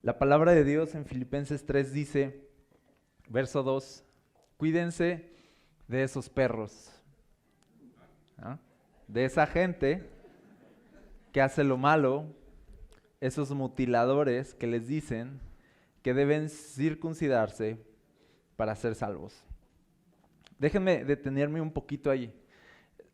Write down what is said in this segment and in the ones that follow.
La palabra de Dios en Filipenses 3 dice, verso 2, cuídense de esos perros, ¿ah? De esa gente que hace lo malo, esos mutiladores que les dicen que deben circuncidarse para ser salvos. Déjenme detenerme un poquito ahí.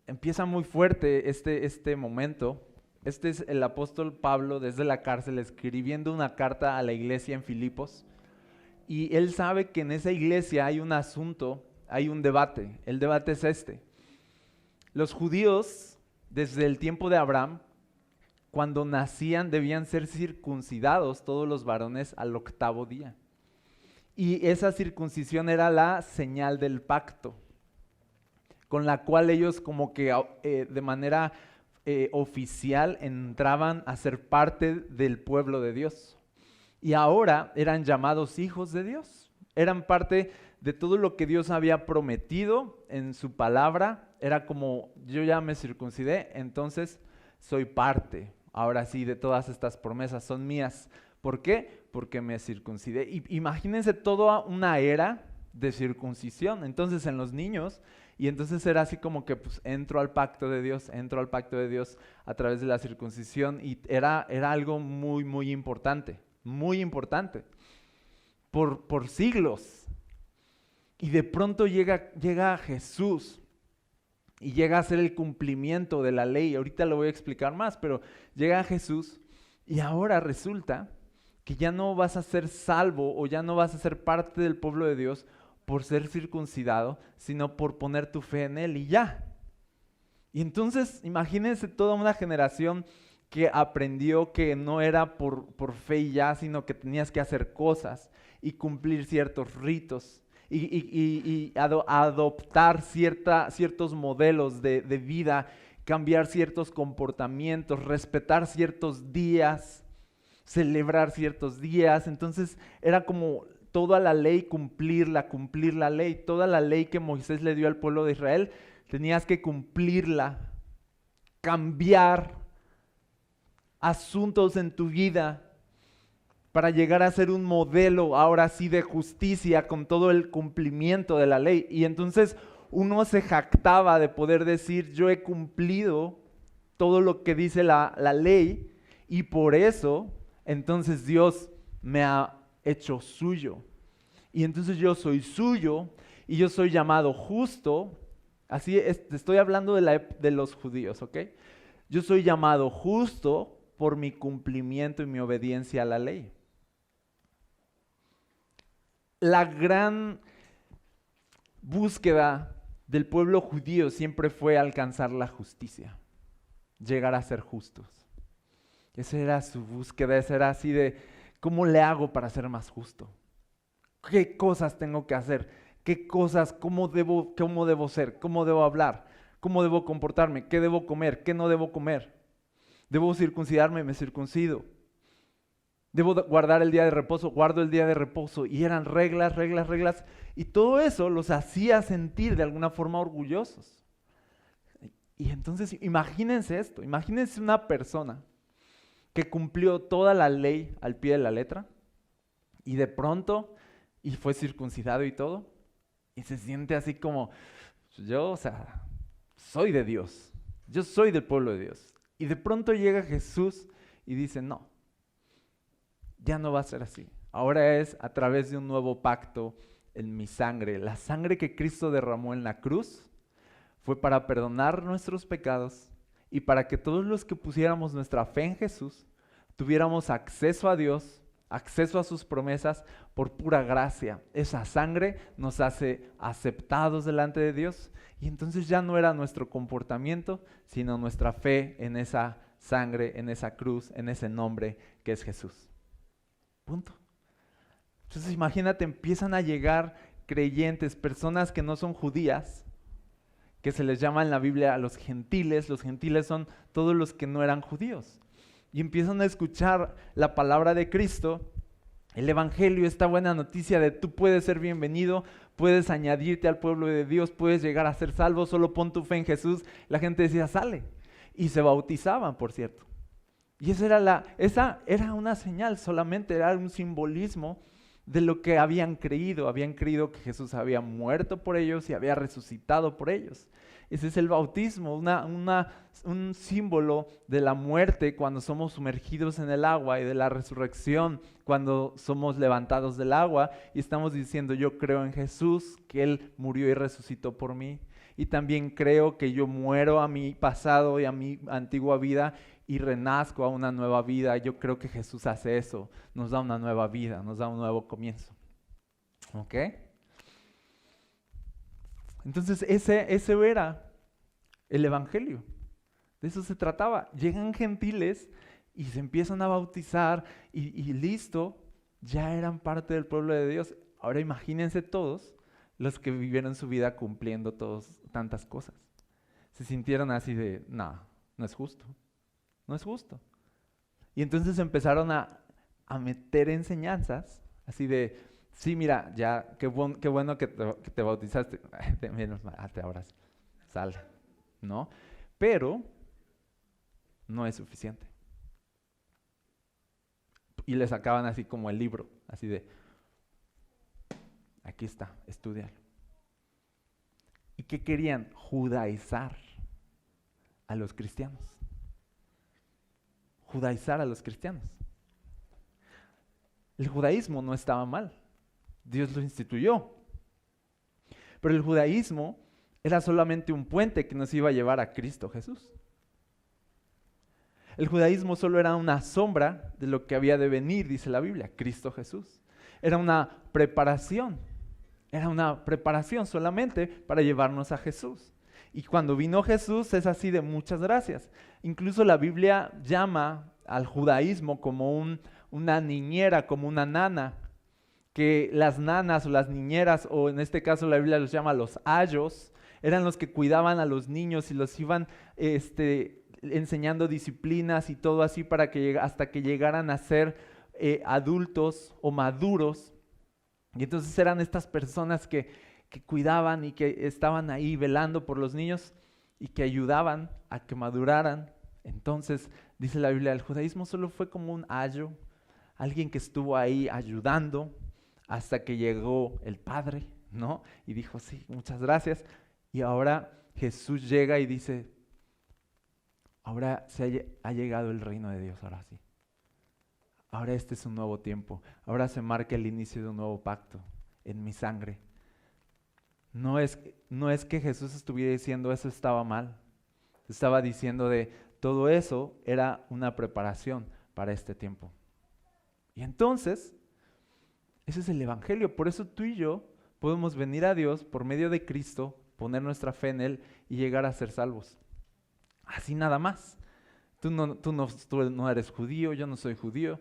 Empieza muy fuerte este momento. Este es el apóstol Pablo desde la cárcel escribiendo una carta a la iglesia en Filipos. Y él sabe que en esa iglesia hay un asunto, hay un debate. El debate es este. Los judíos, desde el tiempo de Abraham, cuando nacían debían ser circuncidados todos los varones al 8º día. Y esa circuncisión era la señal del pacto, con la cual ellos como que de manera oficial entraban a ser parte del pueblo de Dios. Y ahora eran llamados hijos de Dios. Eran parte de todo lo que Dios había prometido en su palabra. Era como, yo ya me circuncidé, entonces soy parte, ahora sí, de todas estas promesas, son mías. ¿Por qué? Porque me circuncidé. Y imagínense toda una era de circuncisión. Entonces en los niños, y entonces era así como que pues entro al pacto de Dios a través de la circuncisión, y era algo muy, muy importante por siglos. Y de pronto llega Jesús y llega a ser el cumplimiento de la ley. Ahorita lo voy a explicar más, pero llega Jesús y ahora resulta que ya no vas a ser salvo o ya no vas a ser parte del pueblo de Dios por ser circuncidado, sino por poner tu fe en Él y ya. Y entonces imagínense toda una generación que aprendió que no era por fe y ya, sino que tenías que hacer cosas y cumplir ciertos ritos y adoptar ciertos modelos de vida, cambiar ciertos comportamientos, respetar ciertos días, celebrar ciertos días. Entonces era como toda la ley, cumplir la ley, toda la ley que Moisés le dio al pueblo de Israel, tenías que cumplirla, cambiar asuntos en tu vida para llegar a ser un modelo ahora sí de justicia con todo el cumplimiento de la ley. Y entonces uno se jactaba de poder decir, yo he cumplido todo lo que dice la ley y por eso entonces Dios me ha hecho suyo. Y entonces yo soy suyo y yo soy llamado justo. Así estoy hablando de los judíos, ¿ok? Yo soy llamado justo por mi cumplimiento y mi obediencia a la ley. La gran búsqueda del pueblo judío siempre fue alcanzar la justicia, llegar a ser justos. Esa era su búsqueda, esa era así de, ¿cómo le hago para ser más justo? ¿Qué cosas tengo que hacer? ¿Qué cosas, cómo debo ser? ¿Cómo debo hablar? ¿Cómo debo comportarme? ¿Qué debo comer? ¿Qué no debo comer? ¿Debo circuncidarme? Me circuncido. ¿Debo guardar el día de reposo? Guardo el día de reposo. Y eran reglas. Y todo eso los hacía sentir de alguna forma orgullosos. Y entonces imagínense esto. Imagínense una persona que cumplió toda la ley al pie de la letra y de pronto, y fue circuncidado y todo, y se siente así como, yo, o sea, soy de Dios. Yo soy del pueblo de Dios. Y de pronto llega Jesús y dice, no, ya no va a ser así. Ahora es a través de un nuevo pacto en mi sangre. La sangre que Cristo derramó en la cruz fue para perdonar nuestros pecados y para que todos los que pusiéramos nuestra fe en Jesús tuviéramos acceso a Dios, acceso a sus promesas por pura gracia. Esa sangre nos hace aceptados delante de Dios y entonces ya no era nuestro comportamiento, sino nuestra fe en esa sangre, en esa cruz, en ese nombre que es Jesús. Punto. Entonces imagínate, empiezan a llegar creyentes, personas que no son judías, que se les llama en la Biblia a los gentiles. Los gentiles son todos los que no eran judíos. Y empiezan a escuchar la palabra de Cristo, el evangelio, esta buena noticia de tú puedes ser bienvenido, puedes añadirte al pueblo de Dios, puedes llegar a ser salvo, solo pon tu fe en Jesús. La gente decía, sale. Y se bautizaban, por cierto. Y esa era una señal solamente, era un simbolismo de lo que habían creído. Habían creído que Jesús había muerto por ellos y había resucitado por ellos. Ese es el bautismo, un símbolo de la muerte cuando somos sumergidos en el agua y de la resurrección cuando somos levantados del agua y estamos diciendo yo creo en Jesús, que Él murió y resucitó por mí. Y también creo que yo muero a mi pasado y a mi antigua vida y renazco a una nueva vida. Yo creo que Jesús hace eso, nos da una nueva vida, nos da un nuevo comienzo. ¿Ok? Entonces ese era el evangelio. De eso se trataba. Llegan gentiles y se empiezan a bautizar y listo, ya eran parte del pueblo de Dios. Ahora imagínense todos los que vivieron su vida cumpliendo tantas cosas. Se sintieron así de, no, no es justo. No es justo. Y entonces empezaron a meter enseñanzas, así de, sí, mira, ya, qué bueno que te bautizaste, menos mal, te abrazo, sal, ¿no? Pero no es suficiente. Y le sacaban así como el libro, así de, aquí está, estúdialo. ¿Y qué querían? Judaizar a los cristianos. Judaizar a los cristianos. El judaísmo no estaba mal, Dios lo instituyó. Pero el judaísmo era solamente un puente que nos iba a llevar a Cristo Jesús. El judaísmo solo era una sombra de lo que había de venir, dice la Biblia, Cristo Jesús. Era una preparación solamente para llevarnos a Jesús. Y cuando vino Jesús es así de muchas gracias. Incluso la Biblia llama al judaísmo como una niñera, como una nana, que las nanas o las niñeras, o en este caso la Biblia los llama los ayos, eran los que cuidaban a los niños y los iban enseñando disciplinas y todo así para que hasta que llegaran a ser adultos o maduros. Y entonces eran estas personas que cuidaban y que estaban ahí velando por los niños y que ayudaban a que maduraran. Entonces, dice la Biblia, el judaísmo solo fue como un ayo, alguien que estuvo ahí ayudando hasta que llegó el Padre, ¿no? Y dijo, sí, muchas gracias. Y ahora Jesús llega y dice, ahora ha llegado el reino de Dios, ahora sí. Ahora este es un nuevo tiempo. Ahora se marca el inicio de un nuevo pacto en mi sangre. No es que Jesús estuviera diciendo eso estaba mal. Estaba diciendo de todo eso era una preparación para este tiempo. Y entonces, ese es el evangelio. Por eso tú y yo podemos venir a Dios por medio de Cristo, poner nuestra fe en Él y llegar a ser salvos. Así nada más. Tú no eres judío, yo no soy judío.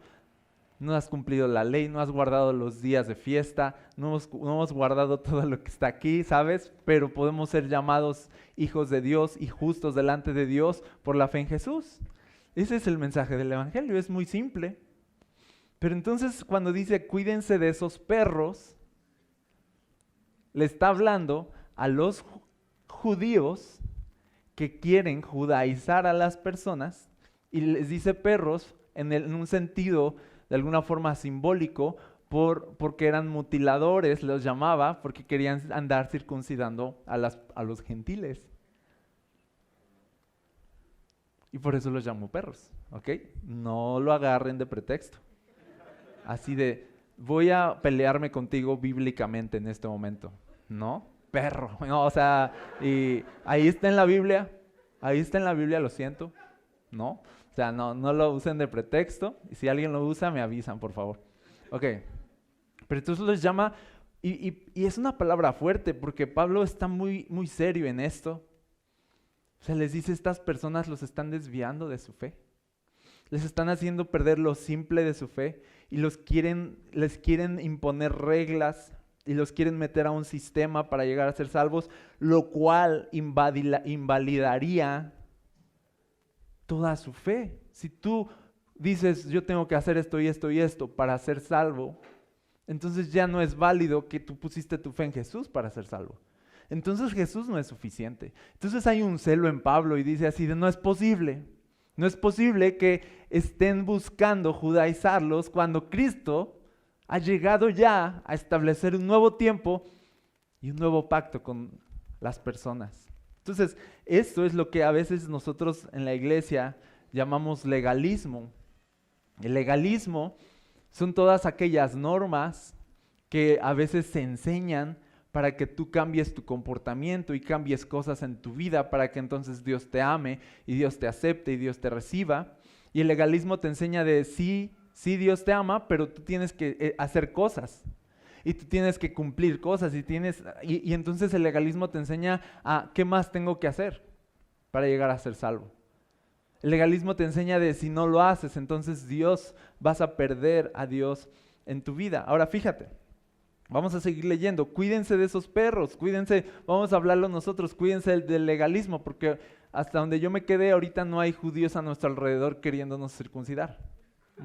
No has cumplido la ley, no has guardado los días de fiesta, no hemos guardado todo lo que está aquí, ¿sabes? Pero podemos ser llamados hijos de Dios y justos delante de Dios por la fe en Jesús. Ese es el mensaje del evangelio, es muy simple. Pero entonces cuando dice cuídense de esos perros, le está hablando a los judíos que quieren judaizar a las personas y les dice perros en un sentido de alguna forma simbólico, porque eran mutiladores, los llamaba, porque querían andar circuncidando a los gentiles. Y por eso los llamó perros, ¿ok? No lo agarren de pretexto. Así de, voy a pelearme contigo bíblicamente en este momento. ¿No? Perro. No, o sea, y ahí está en la Biblia, lo siento. ¿No? O sea, no lo usen de pretexto. Y si alguien lo usa, me avisan, por favor. Ok. Pero entonces los llama, y es una palabra fuerte, porque Pablo está muy, muy serio en esto. O sea, les dice, estas personas los están desviando de su fe. Les están haciendo perder lo simple de su fe. Y les quieren imponer reglas, y los quieren meter a un sistema para llegar a ser salvos, lo cual invalidaría toda su fe. Si tú dices, yo tengo que hacer esto y esto y esto para ser salvo, entonces ya no es válido que tú pusiste tu fe en Jesús para ser salvo. Entonces Jesús no es suficiente. Entonces hay un celo en Pablo y dice así de, no es posible No es posible que estén buscando judaizarlos cuando Cristo ha llegado ya a establecer un nuevo tiempo y un nuevo pacto con las personas. Entonces, esto es lo que a veces nosotros en la iglesia llamamos legalismo. El legalismo son todas aquellas normas que a veces se enseñan para que tú cambies tu comportamiento y cambies cosas en tu vida para que entonces Dios te ame y Dios te acepte y Dios te reciba. Y el legalismo te enseña de sí, Dios te ama, pero tú tienes que hacer cosas y tú tienes que cumplir cosas y entonces el legalismo te enseña a qué más tengo que hacer para llegar a ser salvo. El legalismo te enseña de si no lo haces, entonces vas a perder a Dios en tu vida. Ahora fíjate. Vamos a seguir leyendo. Cuídense de esos perros, cuídense, vamos a hablarlo nosotros, cuídense del legalismo, porque hasta donde yo me quedé, ahorita no hay judíos a nuestro alrededor queriéndonos circuncidar.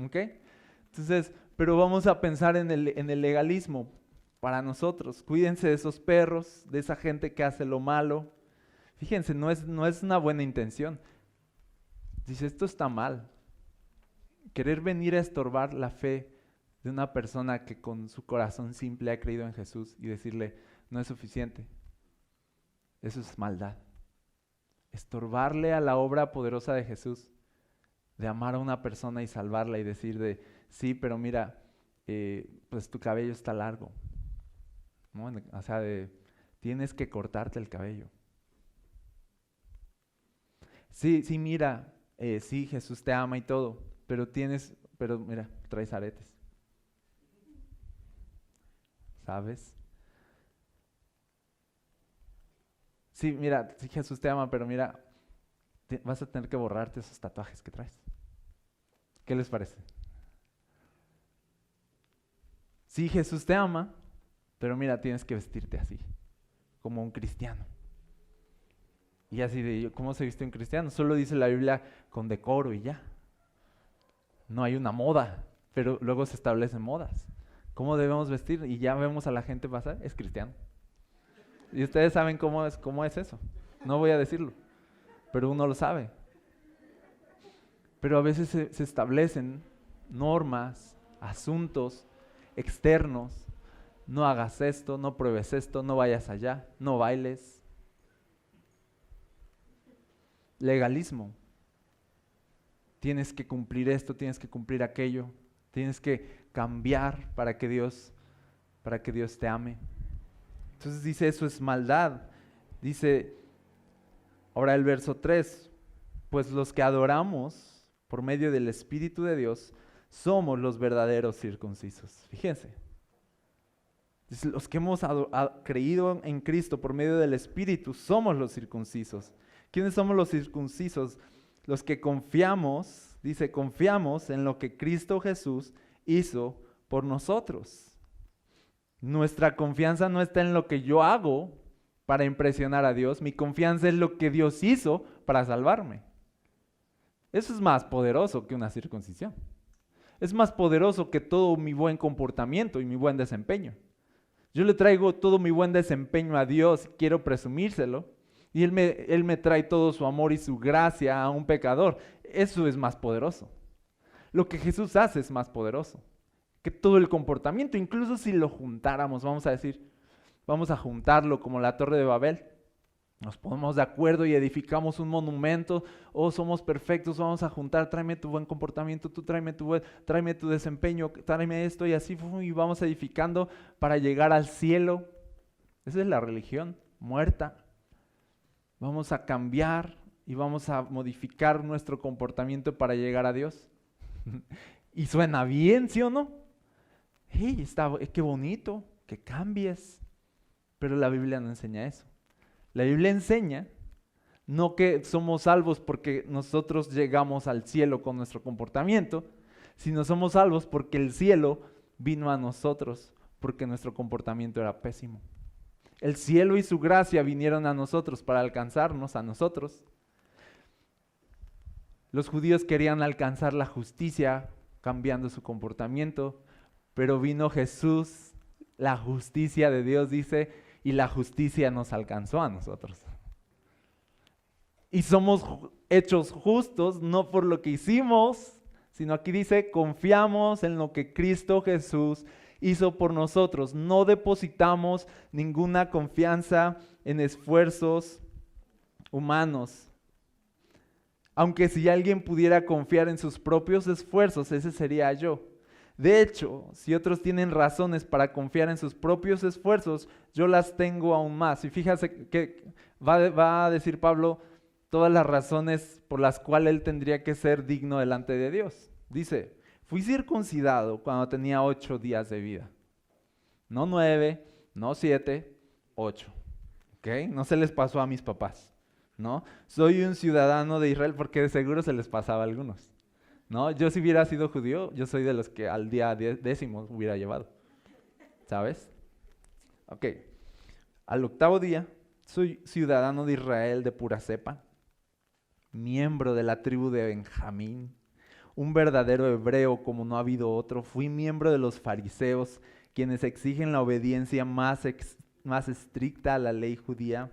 ¿Ok? Entonces, pero vamos a pensar en el legalismo para nosotros. Cuídense de esos perros, de esa gente que hace lo malo. Fíjense, no es una buena intención. Dice, esto está mal. Querer venir a estorbar la fe de una persona que con su corazón simple ha creído en Jesús y decirle, no es suficiente. Eso es maldad. Estorbarle a la obra poderosa de Jesús, de amar a una persona y salvarla y decir de, sí, pero mira, pues tu cabello está largo. ¿No? O sea, tienes que cortarte el cabello. Sí, mira, sí, Jesús te ama y todo, pero mira, traes aretes. ¿Sabes? Sí, mira, sí Jesús te ama, pero mira, vas a tener que borrarte esos tatuajes que traes. ¿Qué les parece? Sí, Jesús te ama, pero mira, tienes que vestirte así, como un cristiano. Y así de, ¿cómo se viste un cristiano? Solo dice la Biblia con decoro y ya. No hay una moda, pero luego se establecen modas. ¿Cómo debemos vestir? Y ya vemos a la gente pasar, es cristiano. Y ustedes saben cómo es eso. No voy a decirlo, pero uno lo sabe. Pero a veces se establecen normas, asuntos externos. No hagas esto, no pruebes esto, no vayas allá, no bailes. Legalismo. Tienes que cumplir esto, tienes que cumplir aquello. Tienes que cambiar para que Dios te ame. Entonces dice, eso es maldad. Dice, ahora el verso 3, pues los que adoramos por medio del Espíritu de Dios, somos los verdaderos circuncisos. Fíjense. Dice, los que hemos creído en Cristo por medio del Espíritu, somos los circuncisos. ¿Quiénes somos los circuncisos? Los que confiamos, dice, confiamos en lo que Cristo Jesús hizo por nosotros. Nuestra confianza no está en lo que yo hago para impresionar a Dios. Mi confianza es lo que Dios hizo para salvarme. Eso es más poderoso que una circuncisión. Es más poderoso que todo mi buen comportamiento y mi buen desempeño. Yo le traigo todo mi buen desempeño a Dios, quiero presumírselo, y Él me trae todo su amor y su gracia a un pecador. Eso es más poderoso. Lo que Jesús hace es más poderoso que todo el comportamiento. Incluso si lo juntáramos, vamos a juntarlo como la Torre de Babel. Nos ponemos de acuerdo y edificamos un monumento. Oh, somos perfectos, vamos a juntar, tráeme tu buen comportamiento, tú tráeme tu desempeño, tráeme esto y así, y vamos edificando para llegar al cielo. Esa es la religión muerta. Vamos a cambiar y vamos a modificar nuestro comportamiento para llegar a Dios. Y suena bien, ¿sí o no? Hey, qué bonito que cambies. Pero la Biblia no enseña eso. La Biblia enseña no que somos salvos porque nosotros llegamos al cielo con nuestro comportamiento, sino somos salvos porque el cielo vino a nosotros porque nuestro comportamiento era pésimo. El cielo y su gracia vinieron a nosotros para alcanzarnos a nosotros. Los judíos querían alcanzar la justicia cambiando su comportamiento, pero vino Jesús, la justicia de Dios dice, y la justicia nos alcanzó a nosotros. Y somos hechos justos no por lo que hicimos, sino aquí dice, confiamos en lo que Cristo Jesús hizo por nosotros. No depositamos ninguna confianza en esfuerzos humanos. Aunque si alguien pudiera confiar en sus propios esfuerzos, ese sería yo. De hecho, si otros tienen razones para confiar en sus propios esfuerzos, yo las tengo aún más. Y fíjate que va a decir Pablo todas las razones por las cuales él tendría que ser digno delante de Dios. Dice, fui circuncidado cuando tenía 8 días de vida. No 9, no 7, 8. ¿Ok? No se les pasó a mis papás, ¿no? Soy un ciudadano de Israel porque de seguro se les pasaba a algunos, ¿no? Yo si hubiera sido judío, yo soy de los que al día 10º hubiera llevado, ¿sabes? Ok, al 8º día, soy ciudadano de Israel de pura cepa, miembro de la tribu de Benjamín, un verdadero hebreo como no ha habido otro. Fui miembro de los fariseos, quienes exigen la obediencia más estricta a la ley judía.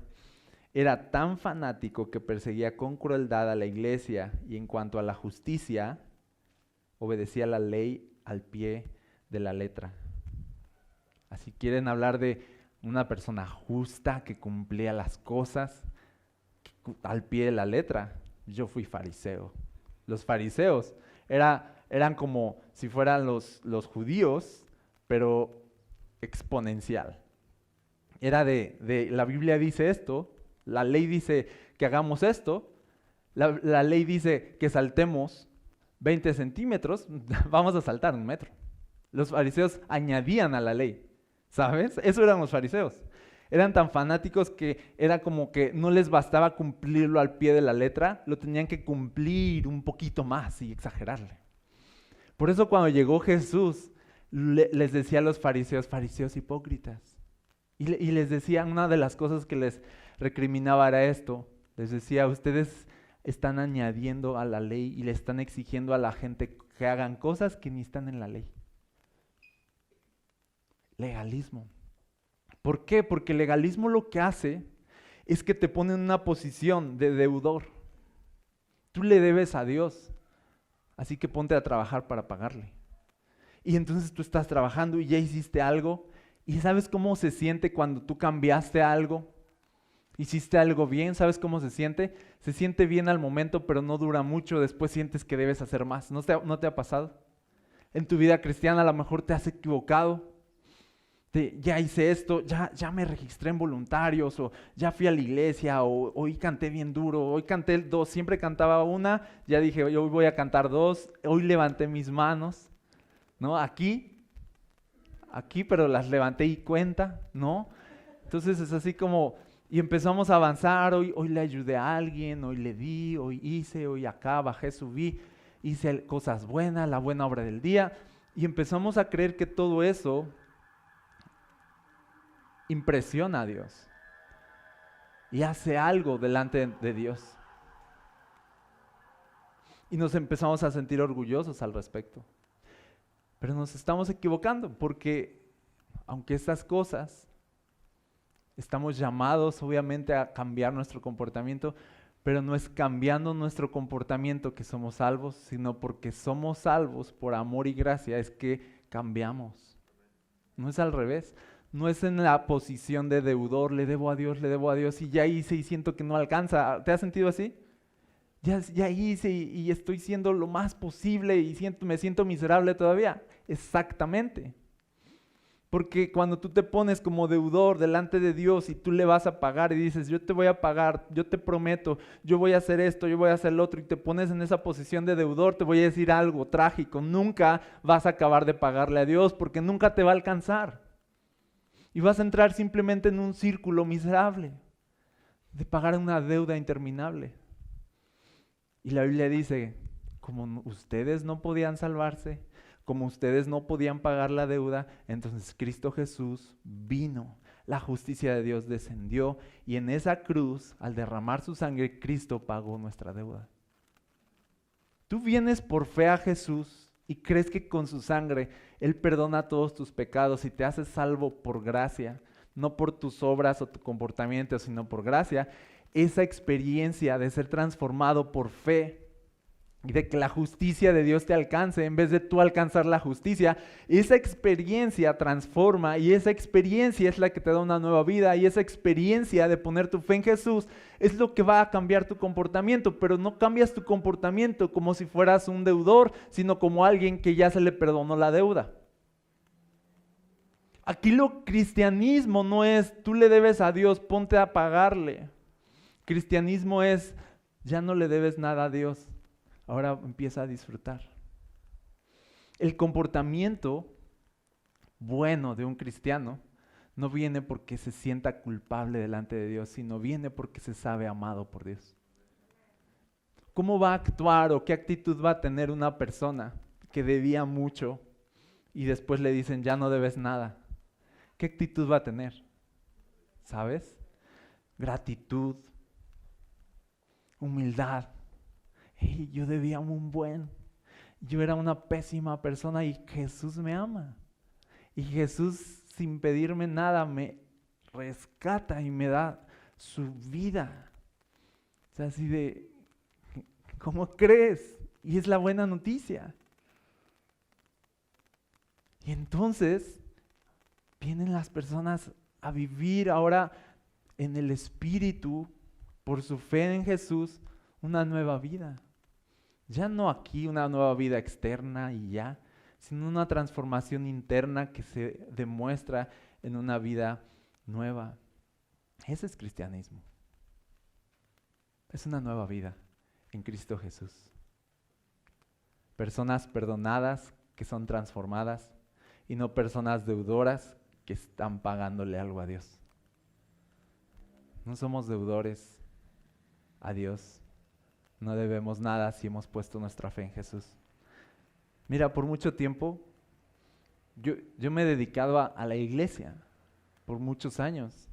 Era tan fanático que perseguía con crueldad a la iglesia y en cuanto a la justicia, obedecía la ley al pie de la letra. Así quieren hablar de una persona justa que cumplía las cosas al pie de la letra. Yo fui fariseo. Los fariseos eran como si fueran los judíos, pero exponencial. Era la Biblia dice esto, la ley dice que hagamos esto, la ley dice que saltemos 20 centímetros, vamos a saltar 1 metro. Los fariseos añadían a la ley, ¿sabes? Eso eran los fariseos. Eran tan fanáticos que era como que no les bastaba cumplirlo al pie de la letra, lo tenían que cumplir un poquito más y exagerarle. Por eso cuando llegó Jesús, les decía a los fariseos, fariseos hipócritas. Y les decía, una de las cosas que les recriminaba era esto. Les decía, ustedes están añadiendo a la ley y le están exigiendo a la gente que hagan cosas que ni están en la ley. Legalismo. ¿Por qué? Porque el legalismo lo que hace es que te pone en una posición de deudor. Tú le debes a Dios, así que ponte a trabajar para pagarle. Y entonces tú estás trabajando y ya hiciste algo. ¿Y sabes cómo se siente cuando tú cambiaste algo? Hiciste algo bien, ¿sabes cómo se siente? Se siente bien al momento, pero no dura mucho. Después sientes que debes hacer más. ¿No te ha pasado? En tu vida cristiana a lo mejor te has equivocado. Ya hice esto, ya me registré en voluntarios, o ya fui a la iglesia, o hoy canté bien duro, hoy canté 2, siempre cantaba una, ya dije, hoy voy a cantar 2, hoy levanté mis manos, ¿no? Aquí, pero las levanté y cuenta, ¿no? Entonces es así como, y empezamos a avanzar, hoy le ayudé a alguien, hoy le di, hoy hice, hoy acá, bajé, subí, hice cosas buenas, la buena obra del día, y empezamos a creer que todo eso impresiona a Dios y hace algo delante de Dios. Y nos empezamos a sentir orgullosos al respecto. Pero nos estamos equivocando porque aunque estas cosas estamos llamados obviamente a cambiar nuestro comportamiento, pero no es cambiando nuestro comportamiento que somos salvos, sino porque somos salvos por amor y gracia es que cambiamos. No es al revés. No es en la posición de deudor, le debo a Dios y ya hice y siento que no alcanza. ¿Te has sentido así? Ya hice y estoy siendo lo más posible y me siento miserable todavía. Exactamente. Porque cuando tú te pones como deudor delante de Dios y tú le vas a pagar y dices, yo te voy a pagar, yo te prometo, yo voy a hacer esto, yo voy a hacer lo otro, y te pones en esa posición de deudor, te voy a decir algo trágico, nunca vas a acabar de pagarle a Dios porque nunca te va a alcanzar. Y vas a entrar simplemente en un círculo miserable de pagar una deuda interminable. Y la Biblia dice, como ustedes no podían salvarse, como ustedes no podían pagar la deuda, entonces Cristo Jesús vino, la justicia de Dios descendió y en esa cruz, al derramar su sangre, Cristo pagó nuestra deuda. Tú vienes por fe a Jesús y crees que con su sangre Él perdona todos tus pecados y te hace salvo por gracia, no por tus obras o tu comportamiento, sino por gracia. esa experiencia de ser transformado por fe y de que la justicia de Dios te alcance en vez de tú alcanzar la justicia, esa experiencia transforma y esa experiencia es la que te da una nueva vida y esa experiencia de poner tu fe en Jesús es lo que va a cambiar tu comportamiento, pero no cambias tu comportamiento como si fueras un deudor, sino como alguien que ya se le perdonó la deuda. Aquí lo cristianismo no es tú le debes a Dios, ponte a pagarle. Cristianismo es ya no le debes nada a Dios. Ahora empieza a disfrutar. El comportamiento bueno de un cristiano no viene porque se sienta culpable delante de Dios, sino viene porque se sabe amado por Dios. ¿Cómo va a actuar o qué actitud va a tener una persona que debía mucho y después le dicen ya no debes nada? ¿Qué actitud va a tener? ¿Sabes? Gratitud, humildad. Hey, yo debía un buen, yo era una pésima persona y Jesús me ama. Y Jesús sin pedirme nada me rescata y me da su vida. O sea, así de, ¿cómo crees? Y es la buena noticia. Y entonces vienen las personas a vivir ahora en el Espíritu, por su fe en Jesús, una nueva vida. Ya no aquí una nueva vida externa y ya, sino una transformación interna que se demuestra en una vida nueva. Ese es cristianismo. Es una nueva vida en Cristo Jesús. Personas perdonadas que son transformadas y no personas deudoras que están pagándole algo a Dios. No somos deudores a Dios. No debemos nada si hemos puesto nuestra fe en Jesús. Mira, por mucho tiempo yo me he dedicado a la iglesia, por muchos años.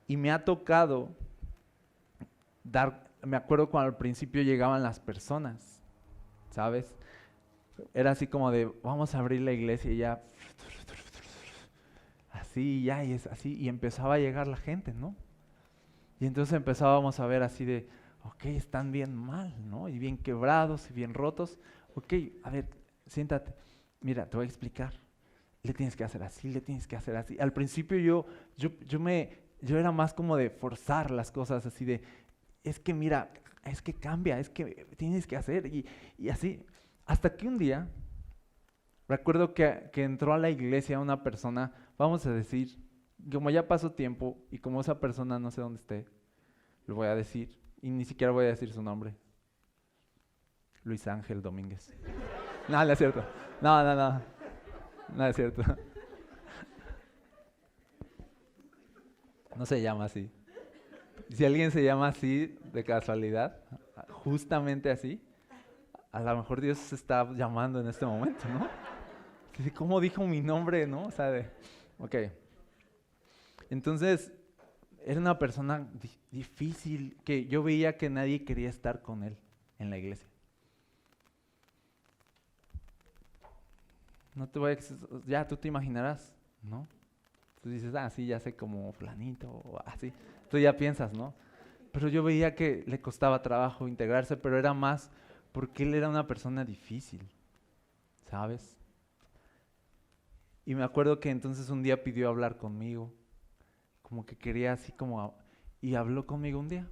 Y me ha tocado me acuerdo cuando al principio llegaban las personas, ¿sabes? Era así como de, vamos a abrir la iglesia y ya, así ya, y es así, y empezaba a llegar la gente, ¿no? Y entonces empezábamos a ver así de, ok, están bien mal, ¿no? Y bien quebrados y bien rotos. Ok, a ver, siéntate. Mira, te voy a explicar. Le tienes que hacer así, le tienes que hacer así. Al principio yo era más como de forzar las cosas así de, es que mira, es que cambia, es que tienes que hacer y así. Hasta que un día, recuerdo que entró a la iglesia una persona, vamos a decir, como ya pasó tiempo y como esa persona no sé dónde esté, lo voy a decir y ni siquiera voy a decir su nombre. Luis Ángel Domínguez. No, no es cierto. No es cierto. No se llama así. Si alguien se llama así de casualidad, justamente así, a lo mejor Dios se está llamando en este momento, ¿no? ¿Cómo dijo mi nombre, no? O sea, ok. Entonces, era una persona difícil, que yo veía que nadie quería estar con él en la iglesia. No te voy a... Ya tú te imaginarás, ¿no? Tú dices, sí, ya sé como fulanito, o así. Tú ya piensas, ¿no? Pero yo veía que le costaba trabajo integrarse, pero era más porque él era una persona difícil, ¿sabes? Y me acuerdo que entonces un día pidió hablar conmigo, como que quería así como... Y habló conmigo un día.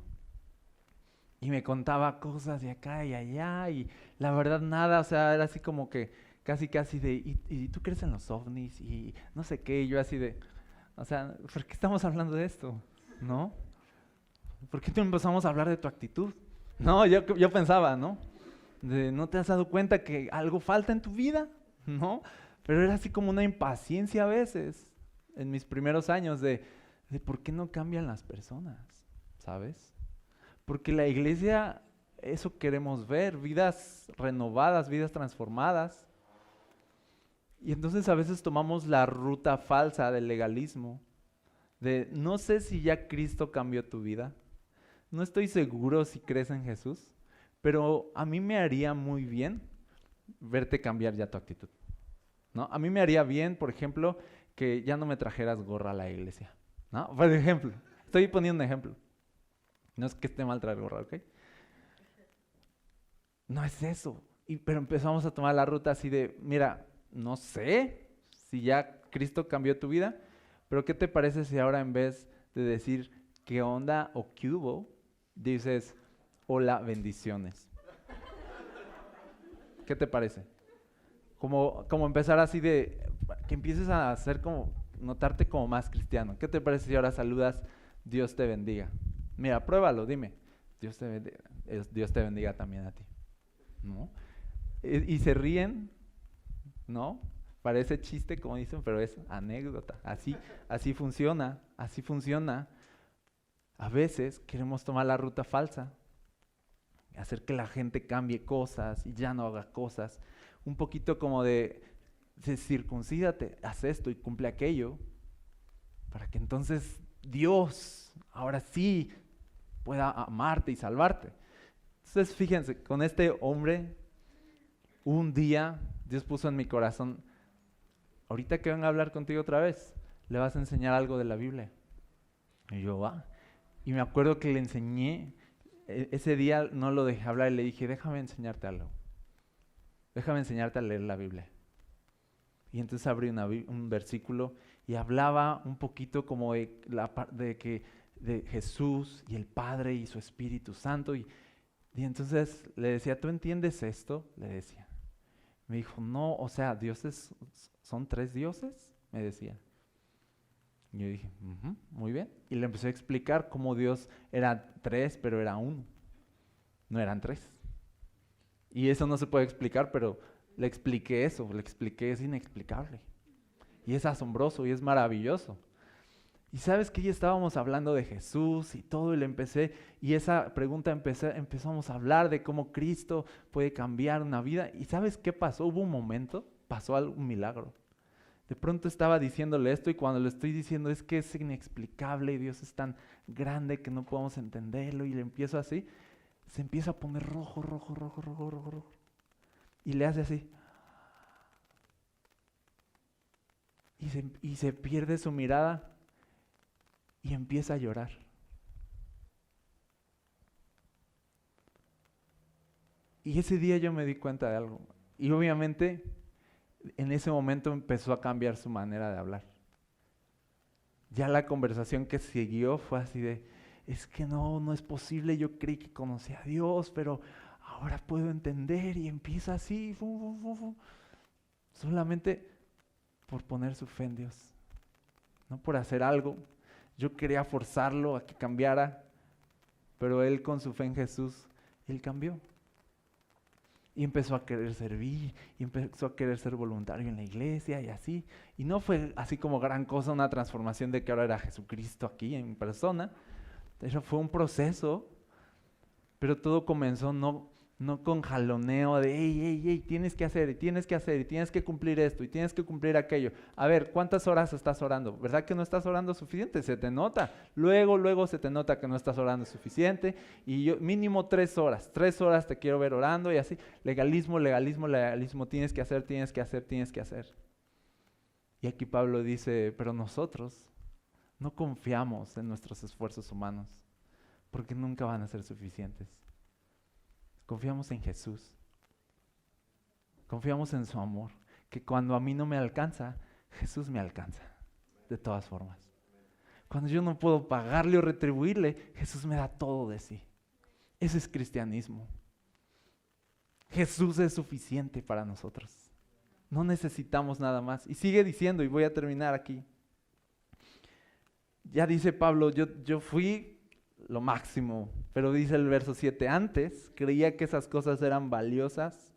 Y me contaba cosas de acá y allá, y la verdad nada, o sea, era así como que casi de, ¿y tú crees en los ovnis? Y no sé qué, y yo así de, o sea, ¿por qué estamos hablando de esto? ¿No? ¿Por qué no empezamos a hablar de tu actitud? No, yo pensaba, ¿no? ¿No te has dado cuenta que algo falta en tu vida? ¿No? Pero era así como una impaciencia a veces, en mis primeros años, de ¿por qué no cambian las personas? ¿Sabes? Porque la iglesia, eso queremos ver, vidas renovadas, vidas transformadas. Y entonces a veces tomamos la ruta falsa del legalismo, de no sé si ya Cristo cambió tu vida, no estoy seguro si crees en Jesús, pero a mí me haría muy bien verte cambiar ya tu actitud, ¿no? A mí me haría bien, por ejemplo, que ya no me trajeras gorra a la iglesia, ¿no? Por ejemplo, estoy poniendo un ejemplo. No es que esté mal traer gorra, ¿ok? No es eso. Pero empezamos a tomar la ruta así de, mira, no sé si ya Cristo cambió tu vida, pero ¿qué te parece si ahora en vez de decir qué onda o qué hubo, dices hola, bendiciones? ¿Qué te parece? Como empezar así de, que empieces a hacer como, notarte como más cristiano. ¿Qué te parece si ahora saludas, Dios te bendiga? Mira, pruébalo, dime, Dios te bendiga también a ti, ¿no? Y se ríen, ¿no? Parece chiste, como dicen, pero es anécdota. Así funciona, así funciona. A veces queremos tomar la ruta falsa, hacer que la gente cambie cosas y ya no haga cosas. Un poquito como de circuncídate, haz esto y cumple aquello, para que entonces Dios ahora sí pueda amarte y salvarte. Entonces fíjense, con este hombre, un día Dios puso en mi corazón, ahorita que venga a hablar contigo otra vez, le vas a enseñar algo de la Biblia. Y yo, va. Y me acuerdo que le enseñé, ese día no lo dejé hablar y le dije, déjame enseñarte algo. Déjame enseñarte a leer la Biblia. Y entonces abrí un versículo y hablaba un poquito como de Jesús y el Padre y su Espíritu Santo. Y entonces le decía, ¿tú entiendes esto? Le decía. Me dijo, no, o sea, ¿dioses son 3 dioses? Me decía. Y yo dije, muy bien. Y le empecé a explicar cómo Dios era 3, pero era 1. No eran 3. Y eso no se puede explicar, pero le expliqué eso, es inexplicable. Y es asombroso y es maravilloso. Y sabes que ya estábamos hablando de Jesús y todo, y esa pregunta empezamos a hablar de cómo Cristo puede cambiar una vida. ¿Y sabes qué pasó? Hubo un momento, pasó un milagro. De pronto estaba diciéndole esto y cuando le estoy diciendo es que es inexplicable y Dios es tan grande que no podemos entenderlo y le empiezo así, se empieza a poner rojo. Y le hace así. Y se pierde su mirada y empieza a llorar. Y ese día yo me di cuenta de algo. Y obviamente en ese momento empezó a cambiar su manera de hablar. Ya la conversación que siguió fue así de, es que no es posible, yo creí que conocía a Dios, pero ahora puedo entender, y empieza así, solamente por poner su fe en Dios, no por hacer algo. Yo quería forzarlo a que cambiara, pero él con su fe en Jesús, él cambió. Y empezó a querer servir, y empezó a querer ser voluntario en la iglesia y así. Y no fue así como gran cosa, una transformación de que ahora era Jesucristo aquí en persona. Eso fue un proceso, pero todo comenzó no con jaloneo de, hey, tienes que hacer, y tienes que cumplir esto, y tienes que cumplir aquello. A ver, ¿cuántas horas estás orando? ¿Verdad que no estás orando suficiente? Se te nota. Luego se te nota que no estás orando suficiente. Y yo, mínimo 3 horas. 3 horas te quiero ver orando y así. Legalismo. Tienes que hacer. Y aquí Pablo dice, pero nosotros no confiamos en nuestros esfuerzos humanos, porque nunca van a ser suficientes. Confiamos en Jesús. Confiamos en su amor, que cuando a mí no me alcanza, Jesús me alcanza, de todas formas. Cuando yo no puedo pagarle o retribuirle, Jesús me da todo de sí. Ese es cristianismo. Jesús es suficiente para nosotros. No necesitamos nada más. Y sigue diciendo, y voy a terminar aquí. Ya dice Pablo, yo fui lo máximo, pero dice el verso 7, antes creía que esas cosas eran valiosas,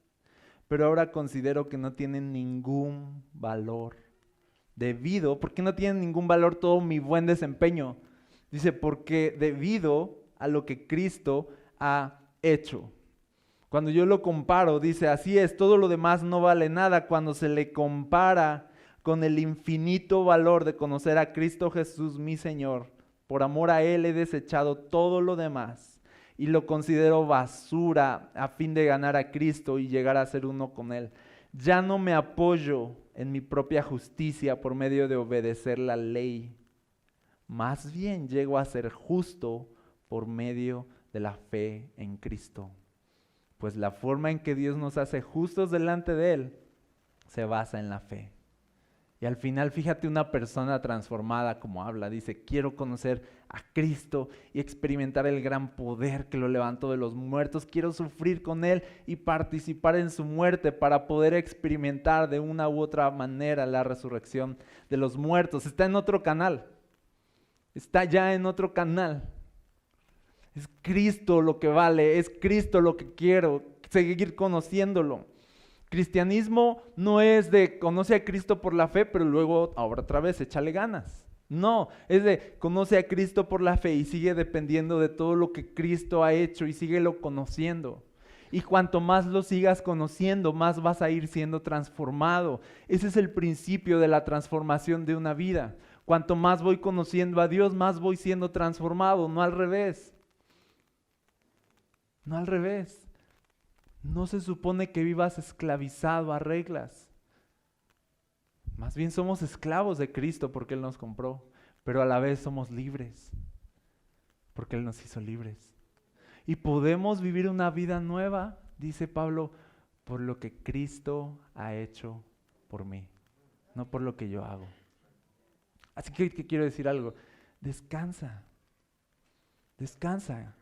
pero ahora considero que no tienen ningún valor. ¿Por qué no tienen ningún valor todo mi buen desempeño? Dice, porque debido a lo que Cristo ha hecho. Cuando yo lo comparo, dice, así es, todo lo demás no vale nada cuando se le compara con el infinito valor de conocer a Cristo Jesús, mi Señor. Por amor a Él he desechado todo lo demás y lo considero basura a fin de ganar a Cristo y llegar a ser uno con Él. Ya no me apoyo en mi propia justicia por medio de obedecer la ley, Más bien llego a ser justo por medio de la fe en Cristo. Pues la forma en que Dios nos hace justos delante de Él se basa en la fe. Y al final, fíjate, una persona transformada como habla, dice, quiero conocer a Cristo y experimentar el gran poder que lo levantó de los muertos. Quiero sufrir con Él y participar en su muerte para poder experimentar de una u otra manera la resurrección de los muertos. Está en otro canal. Está ya en otro canal. Es Cristo lo que vale, es Cristo lo que quiero, seguir conociéndolo. Cristianismo no es de conoce a Cristo por la fe, pero luego ahora otra vez échale ganas. No, es de conoce a Cristo por la fe y sigue dependiendo de todo lo que Cristo ha hecho y síguelo conociendo. Y cuanto más lo sigas conociendo, más vas a ir siendo transformado. Ese es el principio de la transformación de una vida. Cuanto más voy conociendo a Dios, más voy siendo transformado, no al revés. No al revés. No se supone que vivas esclavizado a reglas. Más bien somos esclavos de Cristo porque Él nos compró, pero a la vez somos libres porque Él nos hizo libres. Y podemos vivir una vida nueva, dice Pablo, por lo que Cristo ha hecho por mí, no por lo que yo hago. Así que quiero decir algo, descansa, descansa.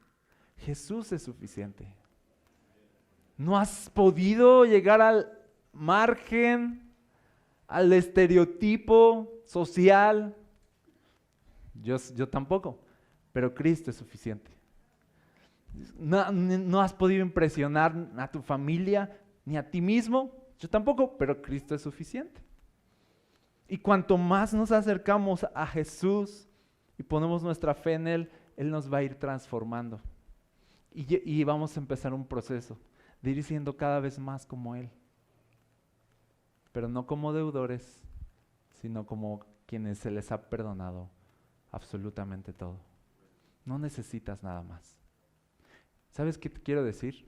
Jesús es suficiente. No has podido llegar al margen, al estereotipo social. Yo tampoco, pero Cristo es suficiente. No has podido impresionar a tu familia ni a ti mismo. Yo tampoco, pero Cristo es suficiente. Y cuanto más nos acercamos a Jesús y ponemos nuestra fe en Él, Él nos va a ir transformando. Y vamos a empezar un proceso de ir siendo cada vez más como Él. Pero no como deudores, sino como quienes se les ha perdonado absolutamente todo. No necesitas nada más. ¿Sabes qué te quiero decir?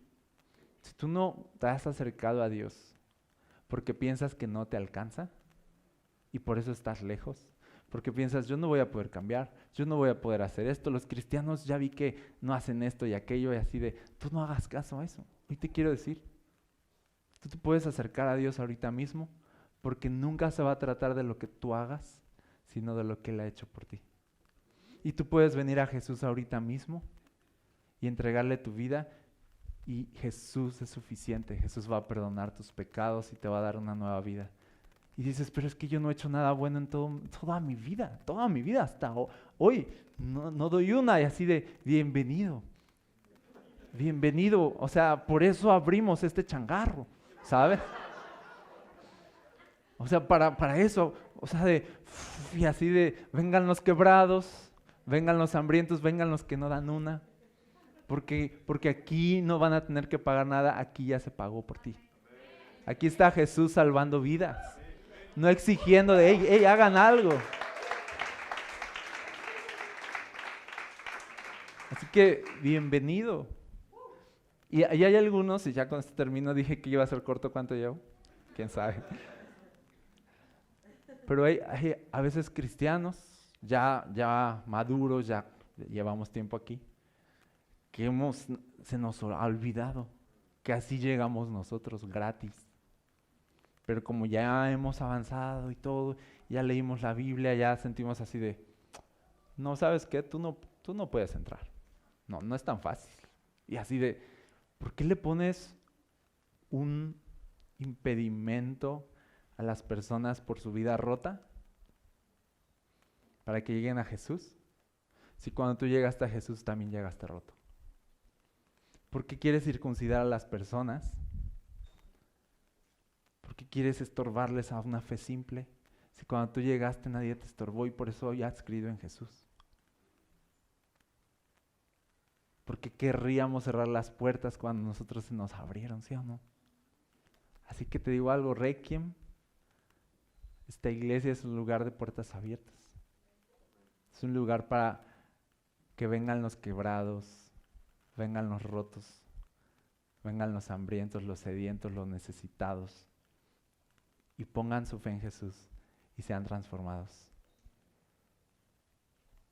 Si tú no te has acercado a Dios porque piensas que no te alcanza y por eso estás lejos, porque piensas, yo no voy a poder cambiar, yo no voy a poder hacer esto, los cristianos ya vi que no hacen esto y aquello y así de, tú no hagas caso a eso. Hoy te quiero decir, tú te puedes acercar a Dios ahorita mismo porque nunca se va a tratar de lo que tú hagas, sino de lo que Él ha hecho por ti. Y tú puedes venir a Jesús ahorita mismo y entregarle tu vida y Jesús es suficiente. Jesús va a perdonar tus pecados y te va a dar una nueva vida. Y dices, pero es que yo no he hecho nada bueno en toda mi vida hasta hoy. No doy una y así de bienvenido. Bienvenido, o sea, por eso abrimos este changarro, ¿sabes? O sea, para eso, o sea, y así de, vengan los quebrados, vengan los hambrientos, vengan los que no dan una, porque aquí no van a tener que pagar nada, aquí ya se pagó por ti. Aquí está Jesús salvando vidas, no exigiendo de, hey, hagan algo. Así que, bienvenido. Y hay algunos, y ya con esto termino, dije que iba a ser corto, ¿cuánto llevo? ¿Quién sabe? Pero hay a veces cristianos, ya maduros, ya llevamos tiempo aquí, que se nos ha olvidado que así llegamos nosotros gratis. Pero como ya hemos avanzado y todo, ya leímos la Biblia, ya sentimos así de, no, ¿sabes qué? Tú no puedes entrar. No es tan fácil. Y así de, ¿por qué le pones un impedimento a las personas por su vida rota para que lleguen a Jesús? Si cuando tú llegaste a Jesús también llegaste roto. ¿Por qué quieres circuncidar a las personas? ¿Por qué quieres estorbarles a una fe simple? Si cuando tú llegaste nadie te estorbó y por eso ya has creído en Jesús. ¿Por qué querríamos cerrar las puertas cuando nosotros se nos abrieron, sí o no? Así que te digo algo, Requiem, esta iglesia es un lugar de puertas abiertas. Es un lugar para que vengan los quebrados, vengan los rotos, vengan los hambrientos, los sedientos, los necesitados y pongan su fe en Jesús y sean transformados.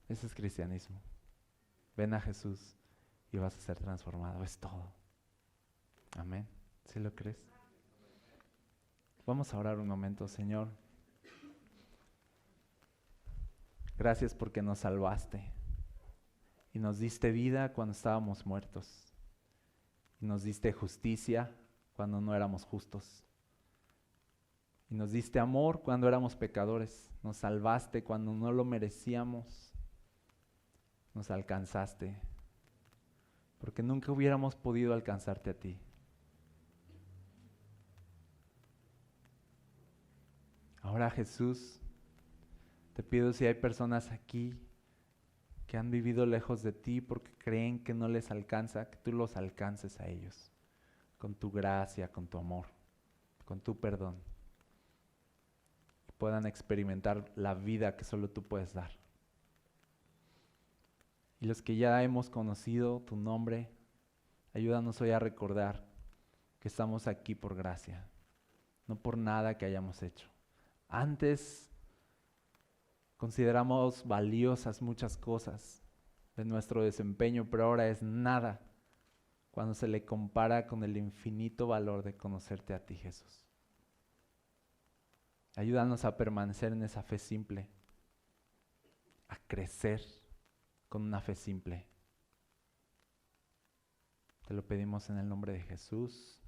Ese es cristianismo. Ven a Jesús y vas a ser transformado. Es todo. Amén. ¿Sí lo crees? Vamos a orar un momento, Señor. Gracias porque nos salvaste y nos diste vida cuando estábamos muertos y nos diste justicia cuando no éramos justos y nos diste amor cuando éramos pecadores. Nos salvaste cuando no lo merecíamos. Nos alcanzaste porque nunca hubiéramos podido alcanzarte a ti. Ahora, Jesús, te pido, si hay personas aquí que han vivido lejos de ti porque creen que no les alcanza, que tú los alcances a ellos con tu gracia, con tu amor, con tu perdón, y puedan experimentar la vida que solo tú puedes dar. Y los que ya hemos conocido tu nombre, ayúdanos hoy a recordar que estamos aquí por gracia, no por nada que hayamos hecho. Antes consideramos valiosas muchas cosas de nuestro desempeño, pero ahora es nada cuando se le compara con el infinito valor de conocerte a ti, Jesús. Ayúdanos a permanecer en esa fe simple, a crecer con una fe simple. Te lo pedimos en el nombre de Jesús.